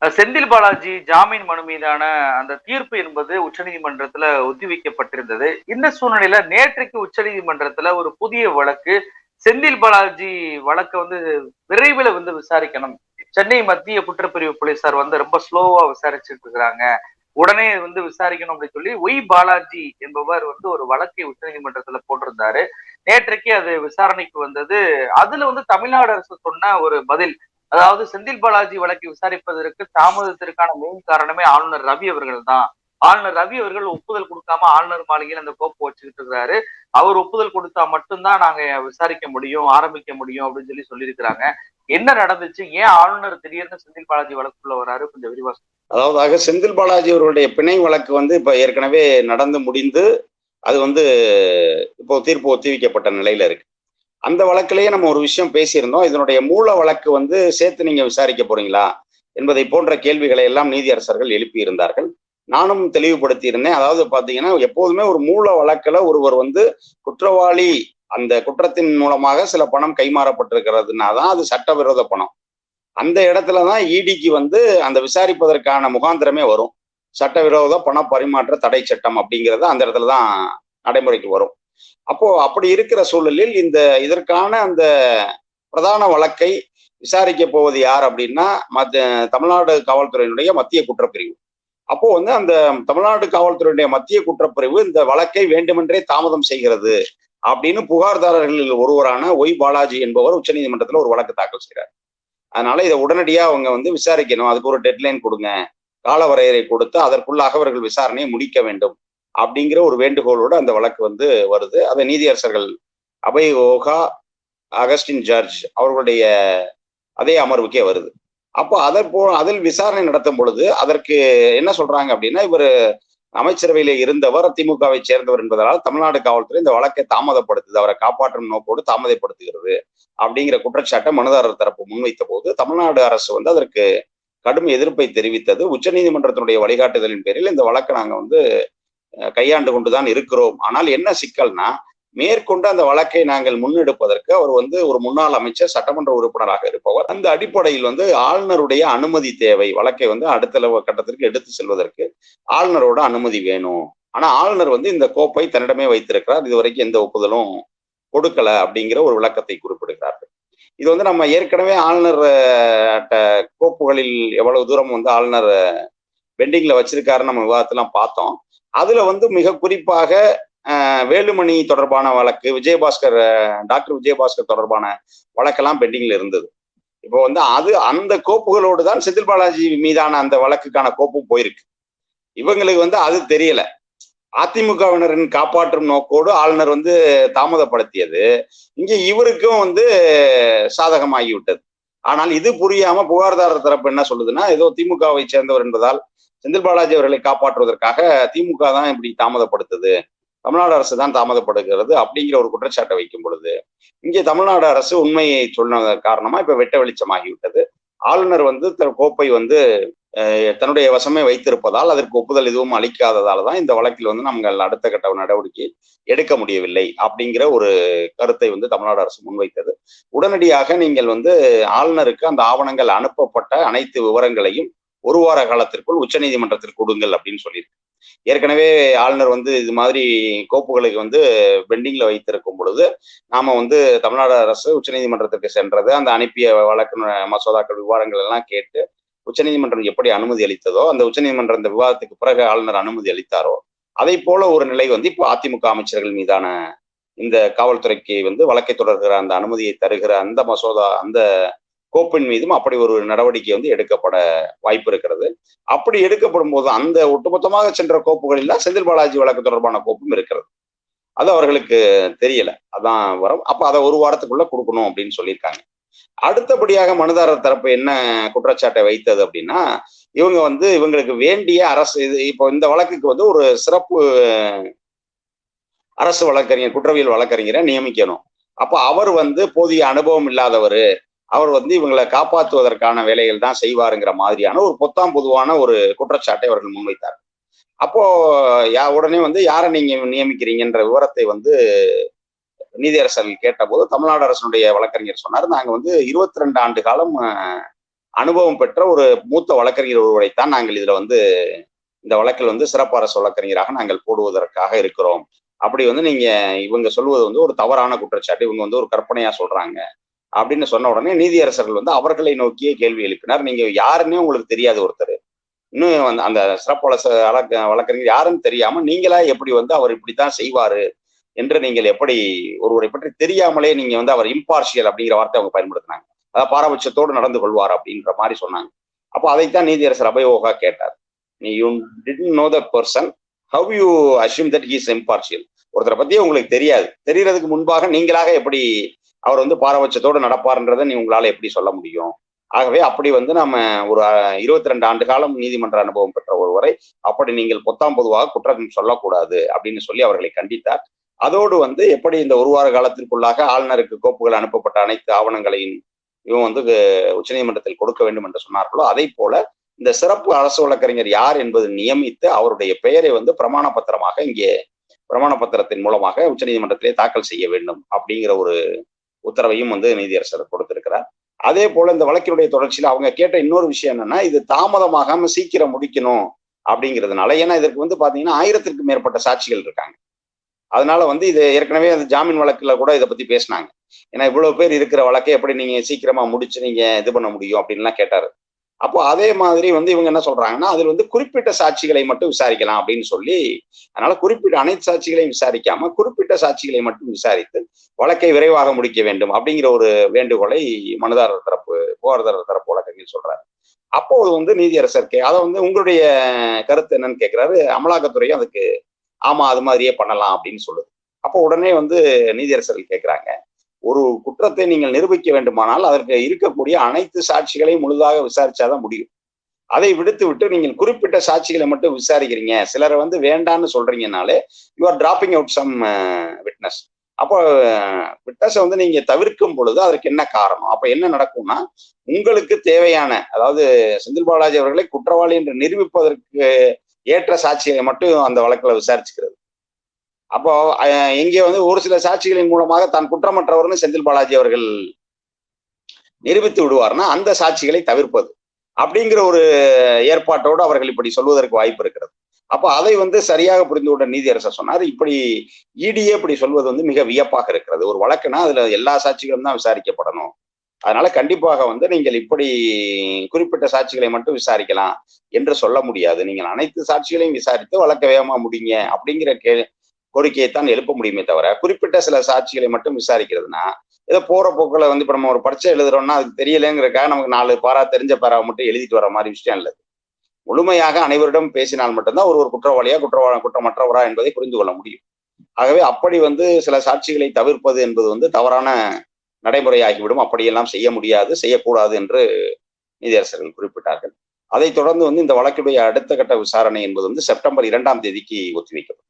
செந்தில் பாலாஜி ஜாமீன் மனு மீதான அந்த தீர்ப்பு என்பது உச்சநீதிமன்றத்துல ஒத்திவைக்கப்பட்டிருந்தது. இந்த சூழ்நிலையில நேற்றைக்கு உச்சநீதிமன்றத்துல ஒரு புதிய வழக்கு, செந்தில் பாலாஜி வழக்க விரைவில் விசாரிக்கணும். சென்னை மத்திய குற்றப்பிரிவு போலீசார் ரொம்ப ஸ்லோவா விசாரிச்சுட்டு இருக்கிறாங்க. உடனே விசாரிக்கணும் அப்படின்னு சொல்லி ஒய் பாலாஜி என்பவர் ஒரு வழக்கை உச்சநீதிமன்றத்துல போட்டிருந்தாரு. நேற்றைக்கு அது விசாரணைக்கு வந்தது. அதுல தமிழ்நாடு அரசு சொன்ன ஒரு பதில், அதாவது செந்தில் பாலாஜி வழக்கை விசாரிப்பதற்கு தாமதத்திற்கான மெயின் காரணமே ஆளுநர் ரவி அவர்கள் தான். ஆளுநர் ரவி அவர்கள் ஒப்புதல் கொடுக்காம ஆளுநர் மாளிகையில் அந்த கோப்பு வச்சுக்கிட்டு இருக்கிறாரு. அவர் ஒப்புதல் கொடுத்தா மட்டும்தான் நாங்க விசாரிக்க முடியும், ஆரம்பிக்க முடியும் அப்படின்னு சொல்லியிருக்கிறாங்க. என்ன நடந்துச்சு? ஏன் ஆளுநர் திடீர்னு செந்தில் பாலாஜி வழக்குள்ள வராரு? கொஞ்சம் விரிவா அதாவது செந்தில் பாலாஜி அவர்களுடைய பிணை வழக்கு இப்ப ஏற்கனவே நடந்து முடிந்து அது இப்போ தீர்ப்பு ஒத்திவைக்கப்பட்ட நிலையில இருக்கு. அந்த வழக்கிலேயே நம்ம ஒரு விஷயம் பேசியிருந்தோம். இதனுடைய மூல வழக்கு சேர்த்து நீங்க விசாரிக்க போறீங்களா என்பதை போன்ற கேள்விகளை எல்லாம் நீதியரசர்கள் எழுப்பி இருந்தார்கள். நானும் தெளிவுபடுத்தி இருந்தேன். அதாவது பாத்தீங்கன்னா, எப்போதுமே ஒரு மூல வழக்குல ஒருவர் குற்றவாளி, அந்த குற்றத்தின் மூலமாக சில பணம் கைமாறப்பட்டிருக்கிறதுனா தான் அது சட்டவிரோத பணம். அந்த இடத்துலதான் இடிக்கு அந்த விசாரிப்பதற்கான முகாந்திரமே வரும். சட்டவிரோத பண பரிமாற்ற தடை சட்டம் அப்படிங்கிறது அந்த இடத்துலதான் நடைமுறைக்கு வரும். அப்போ அப்படி இருக்கிற சூழலில் இதற்கான அந்த பிரதான வழக்கை விசாரிக்க போவது யார் அப்படின்னா, தமிழ்நாடு காவல்துறையினுடைய மத்திய குற்றப்பிரிவு. அப்போ அந்த தமிழ்நாடு காவல்துறையினுடைய மத்திய குற்றப்பிரிவு இந்த வழக்கை வேண்டுமென்றே தாமதம் செய்கிறது அப்படின்னு புகார்தாரர்களில் ஒருவரான ஒய் பாலாஜி என்பவர் உச்சநீதிமன்றத்தில் ஒரு வழக்கு தாக்கல் செய்கிறார். அதனால இதை உடனடியா அவங்க விசாரிக்கணும், அதுக்கு ஒரு டெட்லைன் கொடுங்க, காலவரையறை கொடுத்து அதற்குள்ளாக அவர்கள் விசாரணையை முடிக்க வேண்டும் அப்படிங்கிற ஒரு வேண்டுகோளோடு அந்த வழக்கு வருது. அதை நீதியரசர்கள் அபய் ஓகா, அகஸ்டின் ஜார்ஜ் அவர்களுடைய அதே அமர்வுக்கே வருது. அப்போ அதில் விசாரணை நடத்தும் பொழுது அதற்கு என்ன சொல்றாங்க அப்படின்னா, இவர் அமைச்சரவையில இருந்தவர், திமுகவை சேர்ந்தவர் என்பதால் தமிழ்நாடு காவல்துறை இந்த வழக்கை தாமதப்படுத்துது, அவரை காப்பாற்றும் நோக்கோடு தாமதப்படுத்துகிறது அப்படிங்கிற குற்றச்சாட்டை மனுதாரர் தரப்பு முன்வைத்த போது தமிழ்நாடு அரசு அதற்கு கடும் எதிர்ப்பை தெரிவித்தது. உச்சநீதிமன்றத்தினுடைய வழிகாட்டுதலின் பேரில் இந்த வழக்கை நாங்க கையாண்டு கொண்டுதான் இருக்கிறோம். ஆனால் என்ன சிக்கல்னா, மேற்கொண்டு அந்த வழக்கை நாங்கள் முன்னெடுப்பதற்கு அவர் ஒரு முன்னாள் அமைச்சர், சட்டமன்ற உறுப்பினராக இருப்பவர். அந்த அடிப்படையில் ஆளுநருடைய அனுமதி தேவை. வழக்கை அடுத்த கட்டத்திற்கு எடுத்து செல்வதற்கு ஆளுநரோட அனுமதி வேணும். ஆனா ஆளுநர் இந்த கோப்பை தன்னிடமே வைத்திருக்கிறார், இதுவரைக்கும் எந்த ஒப்புதலும் கொடுக்கல அப்படிங்கிற ஒரு விளக்கத்தை குறிப்பிடுகிறார்கள். இது நம்ம ஏற்கனவே ஆளுநர் கோப்புகளில் எவ்வளவு தூரம் ஆளுநர் பெண்டிங்ல வச்சிருக்காருன்னு நம்ம விவாதத்தெல்லாம் பார்த்தோம். அதுல மிக குறிப்பாக வேலுமணி தொடர்பான வழக்கு, டாக்டர் விஜயபாஸ்கர் தொடர்பான வழக்கெல்லாம் பெண்டிங்ல இருந்தது. இப்போ அந்த கோப்புகளோடு தான் செந்தில் பாலாஜி மீதான அந்த வழக்குக்கான கோப்பும் போயிருக்கு. இவங்களுக்கு அது தெரியல. அதிமுகவினரின் காப்பாற்றும் நோக்கோடு ஆளுநர் தாமதப்படுத்தியது இங்க இவருக்கும் சாதகமாகிவிட்டது. ஆனால் இது புரியாம புகார்தாரர் தரப்பு என்ன சொல்லுதுன்னா, ஏதோ திமுகவை சேர்ந்தவர் என்பதால் செந்தில் பாலாஜி அவர்களை காப்பாற்றுவதற்காக திமுக தான் இப்படி தாமதப்படுத்துது, தமிழ்நாடு அரசு தான் தாமதப்படுகிறது அப்படிங்கிற ஒரு குற்றச்சாட்டை வைக்கும் பொழுது, இங்கே தமிழ்நாடு அரசு உண்மையை சொன்ன காரணமா இப்ப வெட்ட வெளிச்சமாகிவிட்டது. ஆளுநர் கோப்பை தன்னுடைய வசமே வைத்திருப்பதால் அதற்கு ஒப்புதல் எதுவும் அளிக்காததால தான் இந்த வழக்கில் நாங்கள் அடுத்த கட்ட நடவடிக்கை எடுக்க முடியவில்லை அப்படிங்கிற ஒரு கருத்தை தமிழ்நாடு அரசு முன்வைத்தது. உடனடியாக நீங்கள் ஆளுநருக்கு அந்த ஆவணங்கள் அனுப்பப்பட்ட அனைத்து விவரங்களையும் ஒரு வார காலத்திற்குள் உச்சநீதிமன்றத்தில் கொடுங்கள் அப்படின்னு சொல்லியிருக்கு. ஏற்கனவே ஆளுநர் இது மாதிரி கோப்புகளுக்கு பெண்டிங்ல வைத்திருக்கும் பொழுது நாம தமிழ்நாடு அரசு உச்சநீதிமன்றத்திற்கு சென்றது, அந்த அனுப்பிய வழக்கு மசோதாக்கள் விவரங்கள் எல்லாம் கேட்டு உச்சநீதிமன்றம் எப்படி அனுமதி அளித்ததோ, அந்த உச்சநீதிமன்றம் இந்த விவாதத்துக்கு பிறகு ஆளுநர் அனுமதி அளித்தாரோ, அதை போல ஒரு நிலை இப்போ அதிமுக அமைச்சர்கள் மீதான இந்த காவல்துறைக்கு வழக்கை தொடர்கிற அந்த அனுமதியை தருகிற அந்த மசோதா, அந்த கோப்பின் மீதும் அப்படி ஒரு நடவடிக்கை எடுக்கப்பட வாய்ப்பு இருக்கிறது. அப்படி எடுக்கப்படும் போது அந்த ஒட்டுமொத்தமாக சென்ற கோப்புகளில் செந்தில் பாலாஜி வழக்கு தொடர்பான கோப்பும் இருக்கிறது. அது அவர்களுக்கு தெரியல, அதான் வரும். அப்ப அதை ஒரு வாரத்துக்குள்ள கொடுக்கணும் அப்படின்னு சொல்லியிருக்காங்க. அடுத்தபடியாக மனுதாரர் தரப்பு என்ன குற்றச்சாட்டை வைத்தது அப்படின்னா, இவங்க இவங்களுக்கு வேண்டிய அரசு இப்போ இந்த வழக்குக்கு ஒரு சிறப்பு அரசு வழக்கறிஞர், குற்றவியல் வழக்கறிஞரை நியமிக்கணும். அப்ப அவர் போதிய அனுபவம் இல்லாதவர், அவர் இவங்களை காப்பாற்றுவதற்கான வேலைகள் தான் செய்வாருங்கிற மாதிரியான ஒரு பொத்தாம் பொதுவான ஒரு குற்றச்சாட்டை அவர்கள் முன்வைத்தார். அப்போ உடனே யாரை நீங்க நியமிக்கிறீங்கன்ற விவரத்தை நீதியரசர்கள் கேட்டபோது தமிழ்நாடு அரசனுடைய வழக்கறிஞர் சொன்னார், நாங்க 22 ஆண்டு காலம் அனுபவம் பெற்ற ஒரு மூத்த வழக்கறிஞர் ஒருவரைத்தான் நாங்கள் இதுல வந்து இந்த வழக்கில் வந்து சிறப்பு அரசு வழக்கறிஞராக நாங்கள் போடுவதற்காக இருக்கிறோம். அப்படி வந்து நீங்க இவங்க சொல்வது வந்து ஒரு தவறான குற்றச்சாட்டு, இவங்க வந்து ஒரு கற்பனையா சொல்றாங்க அப்படின்னு சொன்ன உடனே நீதியரசர்கள் வந்து அவர்களை நோக்கியே கேள்வி எழுப்பினார். நீங்க யாருன்னே உங்களுக்கு தெரியாது ஒருத்தர், இன்னும் அந்த சிறப்பு வழக்கறிஞர் யாருன்னு தெரியாம நீங்களா எப்படி வந்து அவர் இப்படித்தான் செய்வாரு என்று நீங்கள் எப்படி ஒருவரை பற்றி தெரியாமலே நீங்க வந்து அவர் இம்பார்ஷியல் அப்படிங்கிற வார்த்தை அவங்க பயன்படுத்தினாங்க. அதாவது பாரபட்சத்தோடு நடந்து கொள்வார் அப்படின்ற மாதிரி சொன்னாங்க. அப்போ அதைத்தான் நீதியரசர் அபயோகா கேட்டார். நீ you didn't no the person, how you assume that he is impartial? ஒருத்தரை பத்தி உங்களுக்கு தெரியாது, தெரியறதுக்கு முன்பாக நீங்களாக எப்படி அவர் வந்து பாரபட்சத்தோடு நடப்பார்ன்றதை நீ உங்களால எப்படி சொல்ல முடியும்? ஆகவே அப்படி வந்து நம்ம ஒரு 22 ஆண்டு காலம் நீதிமன்ற அனுபவம் பெற்ற ஒருவரை அப்படி நீங்கள் பொத்தாம் பொதுவாக குற்றம் சொல்லக்கூடாது அப்படின்னு சொல்லி அவர்களை கண்டித்தார். அதோடு வந்து எப்படி இந்த ஒரு வார காலத்திற்குள்ளாக ஆளுநருக்கு கோப்புகள் அனுப்பப்பட்ட அனைத்து ஆவணங்களையும் இவன் வந்து உச்சநீதிமன்றத்தில் கொடுக்க வேண்டும் என்று சொன்னார்களோ, அதை போல இந்த சிறப்பு அரசு வழக்கறிஞர் யார் என்பது நியமித்து அவருடைய பெயரை வந்து பிரமாண பத்திரமாக இங்கே பிரமாண பத்திரத்தின் மூலமாக உச்சநீதிமன்றத்திலே தாக்கல் செய்ய வேண்டும் அப்படிங்கிற ஒரு உத்தரவையும் வந்து நீதியரசர் கொடுத்திருக்கிறார். அதே போல இந்த வழக்கினுடைய தொடர்ச்சியில் அவங்க கேட்ட இன்னொரு விஷயம் என்னன்னா, இது தாமதமாகாம சீக்கிரம் முடிக்கணும் அப்படிங்கிறதுனால, ஏன்னா இதற்கு வந்து பாத்தீங்கன்னா 1000க்கும் மேற்பட்ட சாட்சிகள் இருக்காங்க. அதனால வந்து இது ஏற்கனவே அந்த ஜாமீன் வழக்குல கூட இதை பத்தி பேசினாங்க. ஏன்னா இவ்வளவு பேர் இருக்கிற வழக்கை எப்படி நீங்க சீக்கிரமா முடிச்சு நீங்க இது பண்ண முடியும் அப்படின்லாம் கேட்டாரு. அப்போ அதே மாதிரி வந்து இவங்க என்ன சொல்றாங்கன்னா, அதில் வந்து குறிப்பிட்ட சாட்சிகளை மட்டும் விசாரிக்கலாம் அப்படின்னு சொல்லி, அதனால குறிப்பிட்ட அனைத்து சாட்சிகளையும் விசாரிக்காம குறிப்பிட்ட சாட்சிகளை மட்டும் விசாரித்து வழக்கை விரைவாக முடிக்க வேண்டும் அப்படிங்கிற ஒரு வேண்டுகோளை மனுதாரர் தரப்பு புகார்தாரர் தரப்பு வழக்கறிஞர் சொல்றாரு. அப்போது வந்து நீதியரசர் அதை வந்து உங்களுடைய கருத்து என்னன்னு கேட்கிறாரு. அமலாக்கத்துறையும் அதுக்கு ஆமா அது மாதிரியே பண்ணலாம் அப்படின்னு சொல்லுது. அப்போ உடனே வந்து நீதியரசர்கள் கேட்கிறாங்க, ஒரு குற்றத்தை நீங்கள் நிரூபிக்க வேண்டுமானால் அதற்கு இருக்கக்கூடிய அனைத்து சாட்சிகளையும் முழுதாக விசாரிச்சாதான் முடியும். அதை விடுத்து விட்டு நீங்கள் குறிப்பிட்ட சாட்சிகளை மட்டும் விசாரிக்கிறீங்க, சிலரை வந்து வேண்டான்னு சொல்றீங்கனாலே you are dropping out some witness. அப்போ விட்னஸை வந்து நீங்க தவிர்க்கும் பொழுது அதற்கு என்ன காரணம்? அப்ப என்ன நடக்கும்னா, உங்களுக்கு தேவையான, அதாவது செந்தில் பாலாஜி அவர்களை குற்றவாளி என்று நிரூபிப்பதற்கு ஏற்ற சாட்சிகளை மட்டும் அந்த வழக்குல விசாரிச்சுக்கிறது. அப்போ இங்கே வந்து ஒரு சில சாட்சிகளின் மூலமாக தான் குற்றமற்றவர்னு செந்தில் பாலாஜி அவர்கள் நிரூபித்து விடுவார்னா அந்த சாட்சிகளை தவிர்ப்பது அப்படிங்கிற ஒரு ஏற்பாட்டோடு அவர்கள் இப்படி சொல்வதற்கு வாய்ப்பு இருக்கிறது. அப்போ அதை வந்து சரியாக புரிந்து கொண்ட நீதியரசர் சொன்னார், இப்படி இடியே இப்படி சொல்வது வந்து மிக வியப்பாக இருக்கிறது. ஒரு வழக்குனா அதுல எல்லா சாட்சிகளும் தான் விசாரிக்கப்படணும். அதனால கண்டிப்பாக வந்து நீங்கள் இப்படி குறிப்பிட்ட சாட்சிகளை மட்டும் விசாரிக்கலாம் என்று சொல்ல முடியாது. நீங்கள் அனைத்து சாட்சிகளையும் விசாரித்து வழக்க வேகமா முடிங்க அப்படிங்கிற கோரிக்கையைத்தான் எழுப்ப முடியுமே தவிர, குறிப்பிட்ட சில சாட்சிகளை மட்டும் விசாரிக்கிறதுனா, ஏதோ போற போக்குல வந்து இப்ப நம்ம ஒரு பரீட்சை எழுதுறோம்னா அதுக்கு தெரியலங்கிறதுக்காக நமக்கு 4 பாரா தெரிஞ்ச பாராவை மட்டும் எழுதிட்டு வர மாதிரி விஷயம் இல்லை. முழுமையாக அனைவரிடம் பேசினால் மட்டும்தான் ஒரு குற்றவாளியா குற்றமற்றவரா என்பதை புரிந்து கொள்ள முடியும். ஆகவே அப்படி வந்து சில சாட்சிகளை தவிர்ப்பது என்பது வந்து தவறான நடைமுறையாகிவிடும். அப்படியெல்லாம் செய்ய முடியாது, செய்யக்கூடாது என்று நீதியரசர்கள் குறிப்பிட்டார்கள். அதைத் தொடர்ந்து வந்து இந்த வழக்குடைய அடுத்த கட்ட விசாரணை என்பது வந்து செப்டம்பர் 2ஆம் தேதிக்கு ஒத்திவைக்கப்படும்.